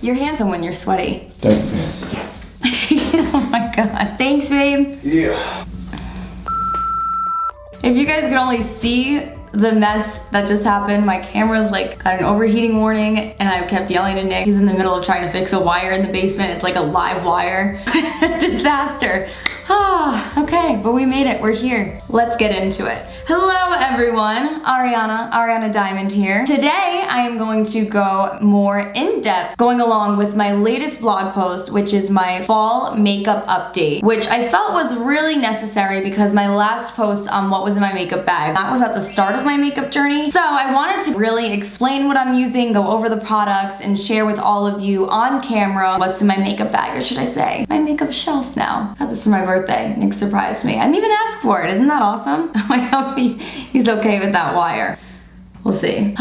You're handsome when you're sweaty. Thank you, Nancy. Oh my God. Thanks, babe. Yeah. If you guys could only see the mess that just happened, my camera's like got an overheating warning and I kept yelling at Nick. He's in the middle of trying to fix a wire in the basement. It's like a live wire. Disaster. Ah, okay, but we made it, we're here. Let's get into it. Hello everyone, Arianna Diamond here. Today I am going to go more in depth, going along with my latest blog post, which is my fall makeup update, which I felt was really necessary because my last post on what was in my makeup bag, that was at the start of my makeup journey. So I wanted to really explain what I'm using, go over the products, and share with all of you on camera what's in my makeup bag, or should I say, my makeup shelf now. I got this for my birthday. Nick surprised me. I didn't even ask for it. Isn't that awesome? I hope he's okay with that wire. We'll see.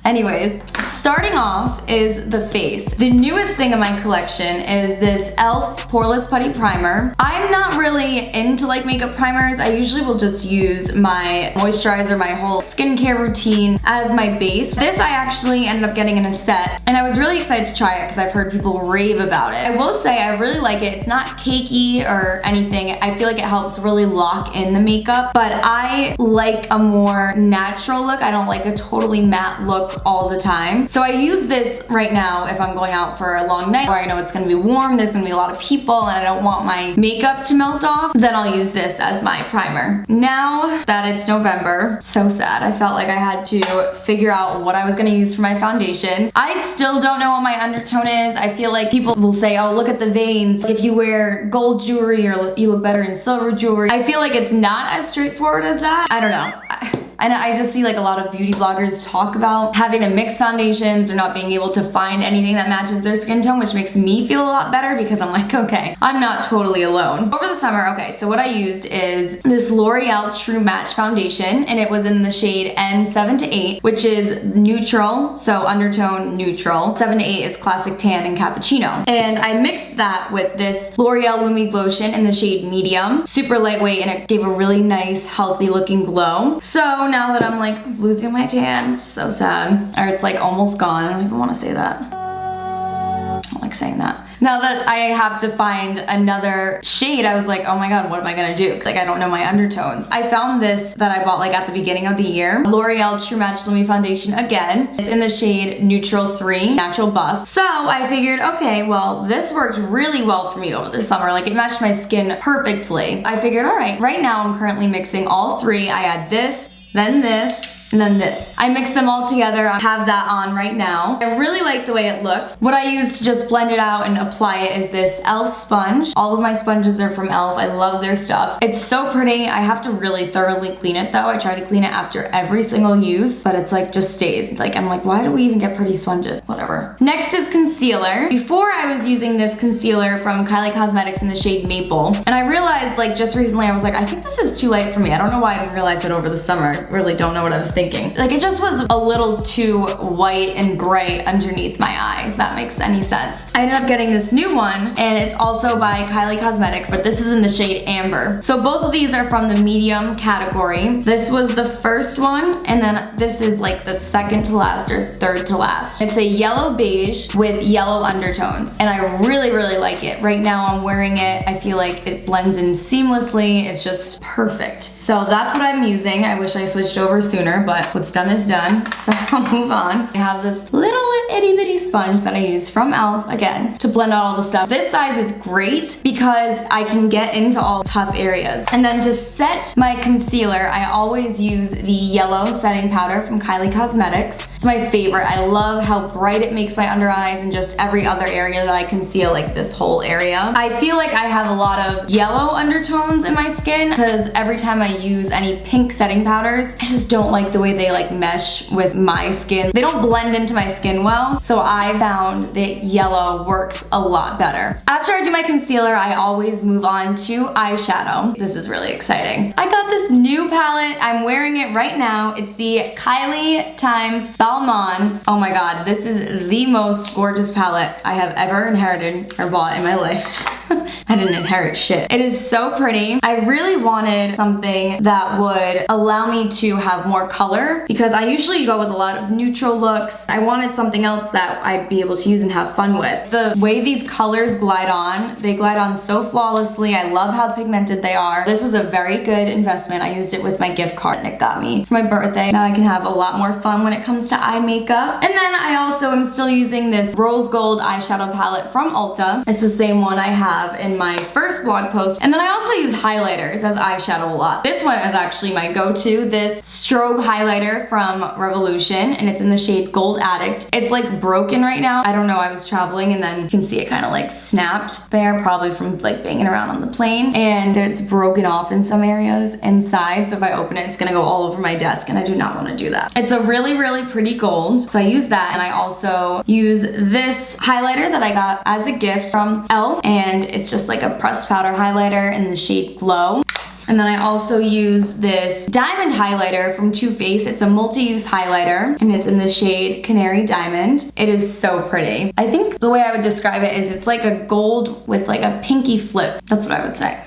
Anyways, starting off is the face. The newest thing in my collection is this e.l.f. Poreless Putty Primer. I'm not really into like makeup primers. I usually will just use my moisturizer, my whole skincare routine as my base. This I actually ended up getting in a set and I was really excited to try it because I've heard people rave about it. I will say I really like it. It's not cakey or anything. I feel like it helps really lock in the makeup, but I like a more natural look. I don't like a totally matte look all the time. So I use this right now if I'm going out for a long night where I know it's gonna be warm, there's gonna be a lot of people, and I don't want my makeup to melt off, then I'll use this as my primer. Now that it's November, so sad. I felt like I had to figure out what I was gonna use for my foundation. I still don't know what my undertone is. I feel like people will say, oh, look at the veins. If you wear gold jewelry or you look better in silver jewelry. I feel like it's not as straightforward as that. I don't know. And I just see like a lot of beauty bloggers talk about having to mix foundations or not being able to find anything that matches their skin tone, which makes me feel a lot better because I'm like, okay, I'm not totally alone. Over the summer, okay, so what I used is this L'Oreal True Match foundation, and it was in the shade N7 to 8, which is neutral, so undertone neutral. 7 to 8 is classic tan and cappuccino. And I mixed that with this L'Oreal Lumi Lotion in the shade medium, super lightweight, and it gave a really nice, healthy looking glow. So now that I'm like losing my tan, it's so sad. Or it's like almost gone. I don't even want to say that. I don't like saying that. Now that I have to find another shade, I was like, oh my God, what am I gonna do? Cause like I don't know my undertones. I found this that I bought like at the beginning of the year. L'Oreal True Match Lumi Foundation again. It's in the shade Neutral 3, Natural Buff. So I figured, okay, well, this worked really well for me over the summer. Like it matched my skin perfectly. I figured, all right, right now I'm currently mixing all three. I add this, then this, and then this. I mix them all together. I have that on right now. I really like the way it looks. What I use to just blend it out and apply it is this e.l.f. sponge. All of my sponges are from e.l.f. I love their stuff. It's so pretty. I have to really thoroughly clean it though. I try to clean it after every single use, but it's like just stays. Like I'm like, why do we even get pretty sponges? Whatever. Next is concealer. Before I was using this concealer from Kylie Cosmetics in the shade Maple, and I realized like just recently I was like, I think this is too light for me. I don't know why I didn't realize it over the summer. I really don't know what I was thinking. Like it just was a little too white and bright underneath my eye, if that makes any sense. I ended up getting this new one, and it's also by Kylie Cosmetics, but this is in the shade Amber. So both of these are from the medium category. This was the first one, and then this is like the second to last or third to last. It's a yellow beige with yellow undertones, and I really, really like it. Right now I'm wearing it. I feel like it blends in seamlessly. It's just perfect. So that's what I'm using. I wish I switched over sooner, but what's done is done, so I'll move on. I have this little itty bitty sponge that I use from e.l.f. again to blend out all the stuff. This size is great because I can get into all tough areas. And then to set my concealer, I always use the yellow setting powder from Kylie Cosmetics. It's my favorite. I love how bright it makes my under eyes and just every other area that I conceal, like this whole area. I feel like I have a lot of yellow undertones in my skin because every time I use any pink setting powders, I just don't like the way they like mesh with my skin. They don't blend into my skin well, so I found that yellow works a lot better. After I do my concealer, I always move on to eyeshadow. This is really exciting. I got this new palette. I'm wearing it right now. It's the Kylie times Balmain. Oh my God, this is the most gorgeous palette I have ever inherited or bought in my life. I didn't inherit shit. It is so pretty. I really wanted something that would allow me to have more color because I usually go with a lot of neutral looks. I wanted something else that I'd be able to use and have fun with. The way these colors glide on, they glide on so flawlessly. I love how pigmented they are. This was a very good investment. I used it with my gift card that Nick got me for my birthday. Now I can have a lot more fun when it comes to eye makeup. And then I also am still using this rose gold eyeshadow palette from Ulta. It's the same one I have in my first blog post. And then I also use highlighters as eyeshadow a lot. This one is actually my go-to, this strobe highlighter from Revolution, and it's in the shade Gold Addict. It's like broken right now. I don't know, I was traveling and then you can see it kind of like snapped there, probably from like banging around on the plane, and it's broken off in some areas inside, so if I open it, it's gonna go all over my desk, and I do not want to do that. It's a really, really pretty gold, so I use that, and I also use this highlighter that I got as a gift from e.l.f., and it's just like a pressed powder highlighter in the shade Glow. And then I also use this diamond highlighter from Too Faced. It's a multi-use highlighter, and it's in the shade Canary Diamond. It is so pretty. I think the way I would describe it is it's like a gold with like a pinky flip. That's what I would say.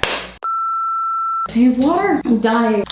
I need water. I'm dying.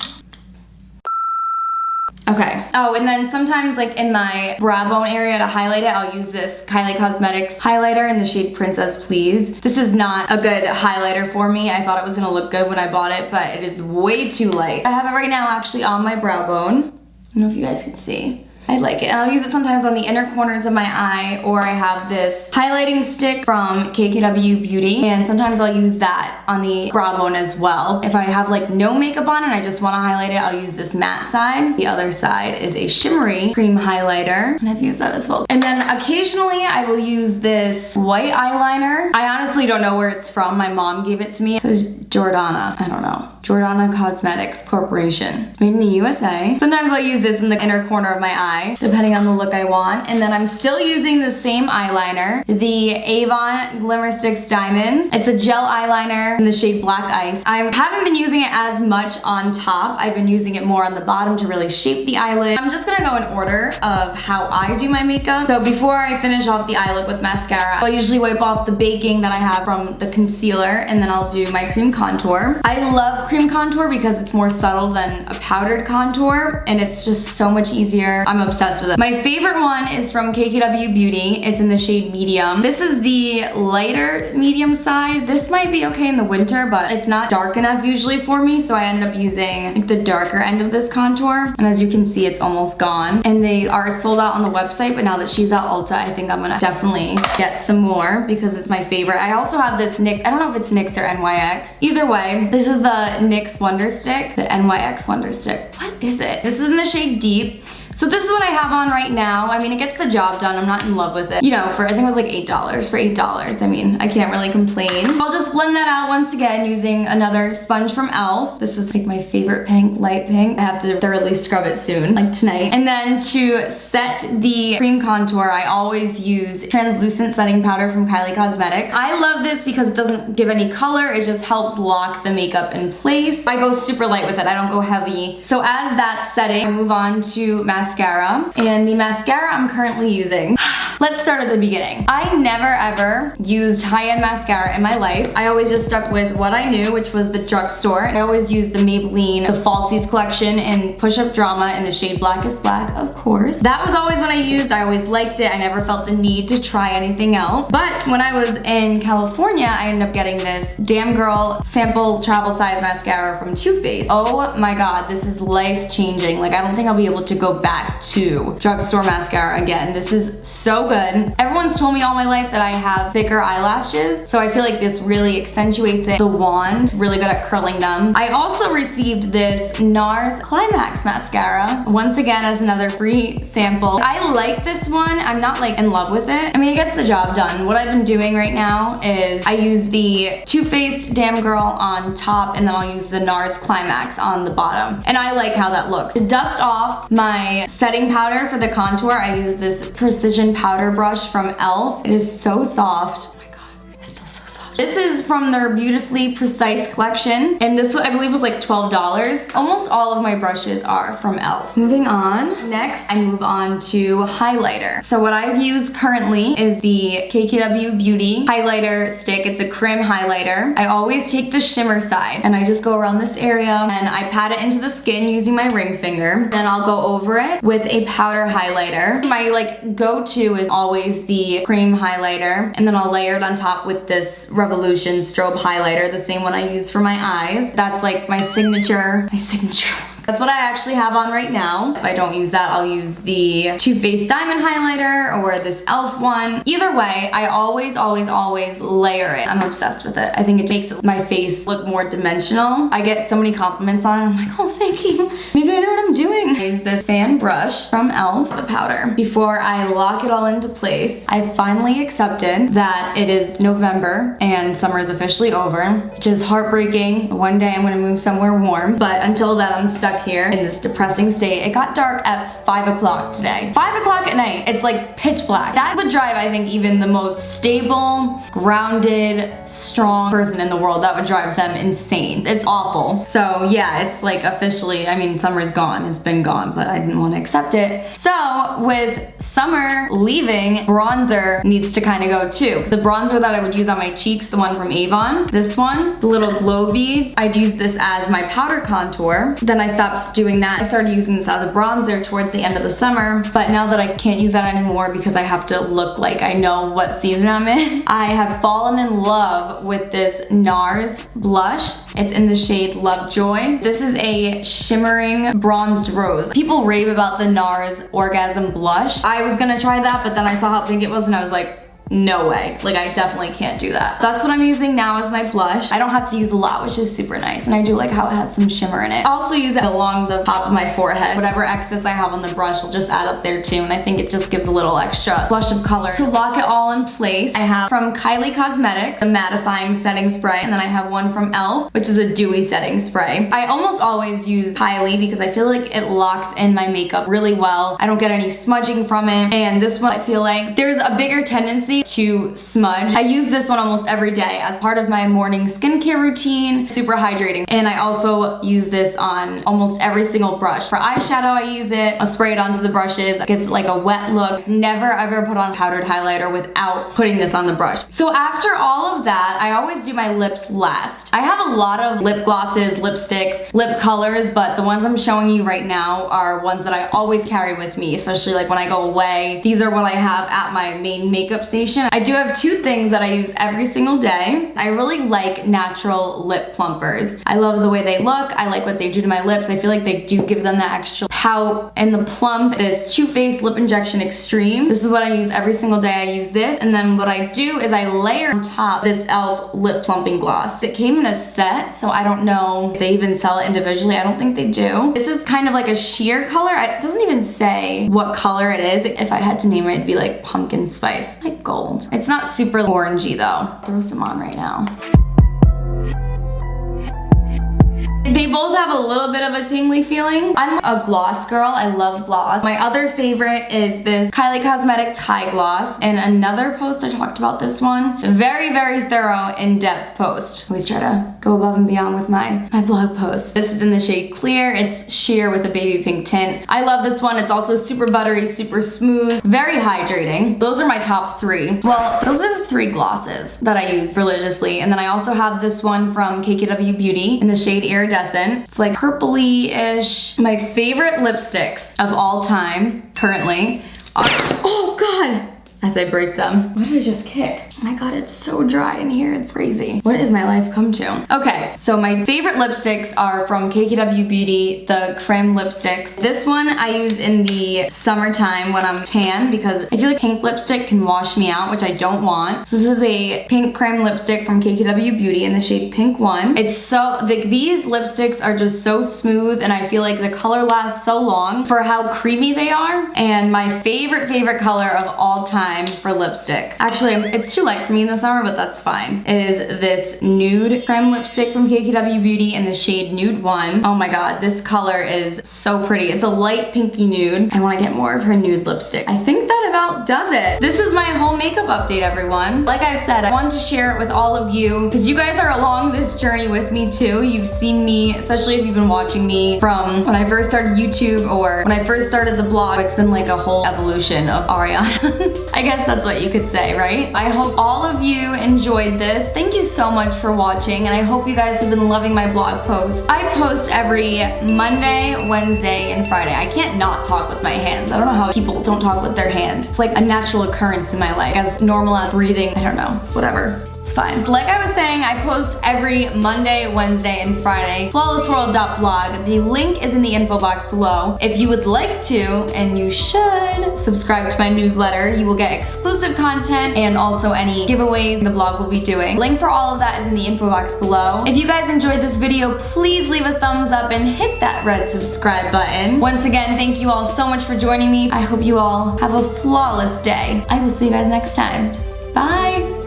Okay. Oh, and then sometimes like in my brow bone area to highlight it, I'll use this Kylie Cosmetics highlighter in the shade Princess Please. This is not a good highlighter for me. I thought it was gonna look good when I bought it, but it is way too light. I have it right now actually on my brow bone. I don't know if you guys can see. I like it. And I'll use it sometimes on the inner corners of my eye, or I have this highlighting stick from KKW Beauty, and sometimes I'll use that on the brow bone as well. If I have like no makeup on and I just want to highlight it, I'll use this matte side. The other side is a shimmery cream highlighter, and I've used that as well. And then occasionally I will use this white eyeliner. I honestly don't know where it's from. My mom gave it to me. It says Jordana. I don't know. Jordana Cosmetics Corporation. It's made in the USA. Sometimes I'll use this in the inner corner of my eye, depending on the look I want. And then I'm still using the same eyeliner, the Avon Glimmer Sticks Diamonds. It's a gel eyeliner in the shade Black Ice. I haven't been using it as much on top. I've been using it more on the bottom to really shape the eyelid. I'm just gonna go in order of how I do my makeup. So before I finish off the eye look with mascara, I'll usually wipe off the baking that I have from the concealer, and then I'll do my cream contour. I love cream contour because it's more subtle than a powdered contour, and it's just so much easier. I'm obsessed with it. My favorite one is from KKW Beauty. It's in the shade Medium. This is the lighter medium side. This might be okay in the winter, but it's not dark enough usually for me, so I end up using like the darker end of this contour. And as you can see, it's almost gone. And they are sold out on the website, but now that she's at Ulta, I think I'm gonna definitely get some more because it's my favorite. I also have this NYX, I don't know if it's NYX or NYX. Either way, this is the NYX Wonder Stick, the NYX Wonder Stick. What is it? This is in the shade Deep. So this is what I have on right now. I mean, it gets the job done. I'm not in love with it. You know, for I think it was like $8 for $8. I mean, I can't really complain. I'll just blend that out once again using another sponge from e.l.f. This is like my favorite pink, light pink. I have to thoroughly scrub it soon, like tonight. And then to set the cream contour, I always use translucent setting powder from Kylie Cosmetics. I love this because it doesn't give any color. It just helps lock the makeup in place. I go super light with it. I don't go heavy. So as that's setting, I move on to mascara. And the mascara I'm currently using, let's start at the beginning. I never ever used high-end mascara in my life. I always just stuck with what I knew, which was the drugstore. I always used the Maybelline, the Falsies collection in Push Up Drama in the shade Blackest Black, of course. That was always what I used. I always liked it. I never felt the need to try anything else. But when I was in California, I ended up getting this Damn Girl sample travel size mascara from Too Faced. Oh my God, this is life-changing. Like, I don't think I'll be able to go back to drugstore mascara again. This is so good. Everyone's told me all my life that I have thicker eyelashes, so I feel like this really accentuates it. The wand, really good at curling them. I also received this NARS Climax mascara, once again as another free sample. I like this one. I'm not like in love with it. I mean, it gets the job done. What I've been doing right now is I use the Too Faced Damn Girl on top, and then I'll use the NARS Climax on the bottom. And I like how that looks. To dust off my setting powder for the contour, I use this Precision Powder Brush from e.l.f. It is so soft. Oh my God, it's still so soft. This is from their Beautifully Precise collection, and this I believe was like $12. Almost all of my brushes are from e.l.f. Moving on, next I move on to highlighter. So what I use currently is the KKW Beauty highlighter stick. It's a crim highlighter. I always take the shimmer side and I just go around this area and I pat it into the skin using my ring finger. Then I'll go over it with a powder highlighter. My like go-to is always the cream highlighter, and then I'll layer it on top with this Revolution strobe highlighter, the same one I use for my eyes. That's like my signature. That's what I actually have on right now. If I don't use that, I'll use the Too Faced Diamond highlighter or this e.l.f. one. Either way, I always layer it. I'm obsessed with it. I think it makes my face look more dimensional. I get so many compliments on it. I'm like, oh, thank you. Maybe I know what I'm doing. I use this fan brush from e.l.f. the powder. Before I lock it all into place, I finally accepted that it is November and summer is officially over, which is heartbreaking. One day I'm gonna move somewhere warm, but until then I'm stuck here in this depressing state. It got dark at 5 o'clock today. 5 o'clock at night. It's like pitch black. That would drive, I think, even the most stable, grounded, strong person in the world. That would drive them insane. It's awful. So yeah, it's like officially, I mean, summer's gone. It's been gone, but I didn't want to accept it. So with summer leaving, bronzer needs to kind of go too. The bronzer that I would use on my cheeks, the one from Avon, this one, the little glow beads, I'd use this as my powder contour. Then I stopped doing that. I started using this as a bronzer towards the end of the summer, but now that I can't use that anymore because I have to look like I know what season I'm in, I have fallen in love with this NARS blush. It's in the shade Lovejoy. This is a shimmering bronzed rose. People rave about the NARS Orgasm blush. I was gonna try that, but then I saw how big it was and I was like, no way. Like, I definitely can't do that. That's what I'm using now as my blush. I don't have to use a lot, which is super nice. And I do like how it has some shimmer in it. I also use it along the top of my forehead. Whatever excess I have on the brush, I'll just add up there too. And I think it just gives a little extra blush of color. To lock it all in place, I have from Kylie Cosmetics, a mattifying setting spray. And then I have one from e.l.f., which is a dewy setting spray. I almost always use Kylie because I feel like it locks in my makeup really well. I don't get any smudging from it. And this one, I feel like there's a bigger tendency to smudge. I use this one almost every day as part of my morning skincare routine. Super hydrating. And I also use this on almost every single brush. For eyeshadow, I use it. I'll spray it onto the brushes. It gives it like a wet look. Never ever put on powdered highlighter without putting this on the brush. So after all of that, I always do my lips last. I have a lot of lip glosses, lipsticks, lip colors, but the ones I'm showing you right now are ones that I always carry with me, especially like when I go away. These are what I have at my main makeup station. I do have two things that I use every single day. I really like natural lip plumpers. I love the way they look. I like what they do to my lips. I feel like they do give them that extra pout and the plump. This Too Faced Lip Injection Extreme. This is what I use every single day. I use this, and then what I do is I layer on top this e.l.f. lip plumping gloss. It came in a set, so I don't know if they even sell it individually. I don't think they do. This is kind of like a sheer color. It doesn't even say what color it is. If I had to name it, it'd be like pumpkin spice, like gold. It's not super orangey though. Throw some on right now. They both have a little bit of a tingly feeling. I'm a gloss girl. I love gloss. My other favorite is this Kylie Cosmetics High Gloss. In another post, I talked about this one. Very, very thorough, in-depth post. Always try to go above and beyond with my blog posts. This is in the shade Clear. It's sheer with a baby pink tint. I love this one. It's also super buttery, super smooth, very hydrating. Those are my top three. Well, those are the three glosses that I use religiously. And then I also have this one from KKW Beauty in the shade Iridescent. It's like purpley-ish. My favorite lipsticks of all time currently are, oh God, as I break them. What did I just kick? Oh my God, it's so dry in here. It's crazy. What has my life come to? Okay, so my favorite lipsticks are from KKW Beauty, the creme lipsticks. This one I use in the summertime when I'm tan because I feel like pink lipstick can wash me out, which I don't want. So this is a pink creme lipstick from KKW Beauty in the shade Pink 1. It's so, these lipsticks are just so smooth and I feel like the color lasts so long for how creamy they are. And my favorite color of all time for lipstick, actually it's too light for me in the summer, but that's fine, is this nude creme lipstick from KKW Beauty in the shade Nude 1. Oh my God, this color is so pretty. It's a light pinky nude. I want to get more of her nude lipstick. I think that about does it. This is my whole makeup update, everyone. Like I said, I wanted to share it with all of you because you guys are along this journey with me too. You've seen me, especially if you've been watching me from when I first started YouTube or when I first started the blog. It's been like a whole evolution of Arianna. I guess that's what you could say, right? I hope all of you enjoyed this. Thank you so much for watching, and I hope you guys have been loving my blog posts. I post every Monday, Wednesday, and Friday. I can't not talk with my hands. I don't know how people don't talk with their hands. It's like a natural occurrence in my life, as normal as breathing. I don't know, whatever. It's fine. Like I was saying, I post every Monday, Wednesday, and Friday. flawlessworld.blog. The link is in the info box below. If you would like to, and you should, subscribe to my newsletter. You will get exclusive content and also any giveaways the blog will be doing. Link for all of that is in the info box below. If you guys enjoyed this video, please leave a thumbs up and hit that red subscribe button. Once again, thank you all so much for joining me. I hope you all have a flawless day. I will see you guys next time. Bye!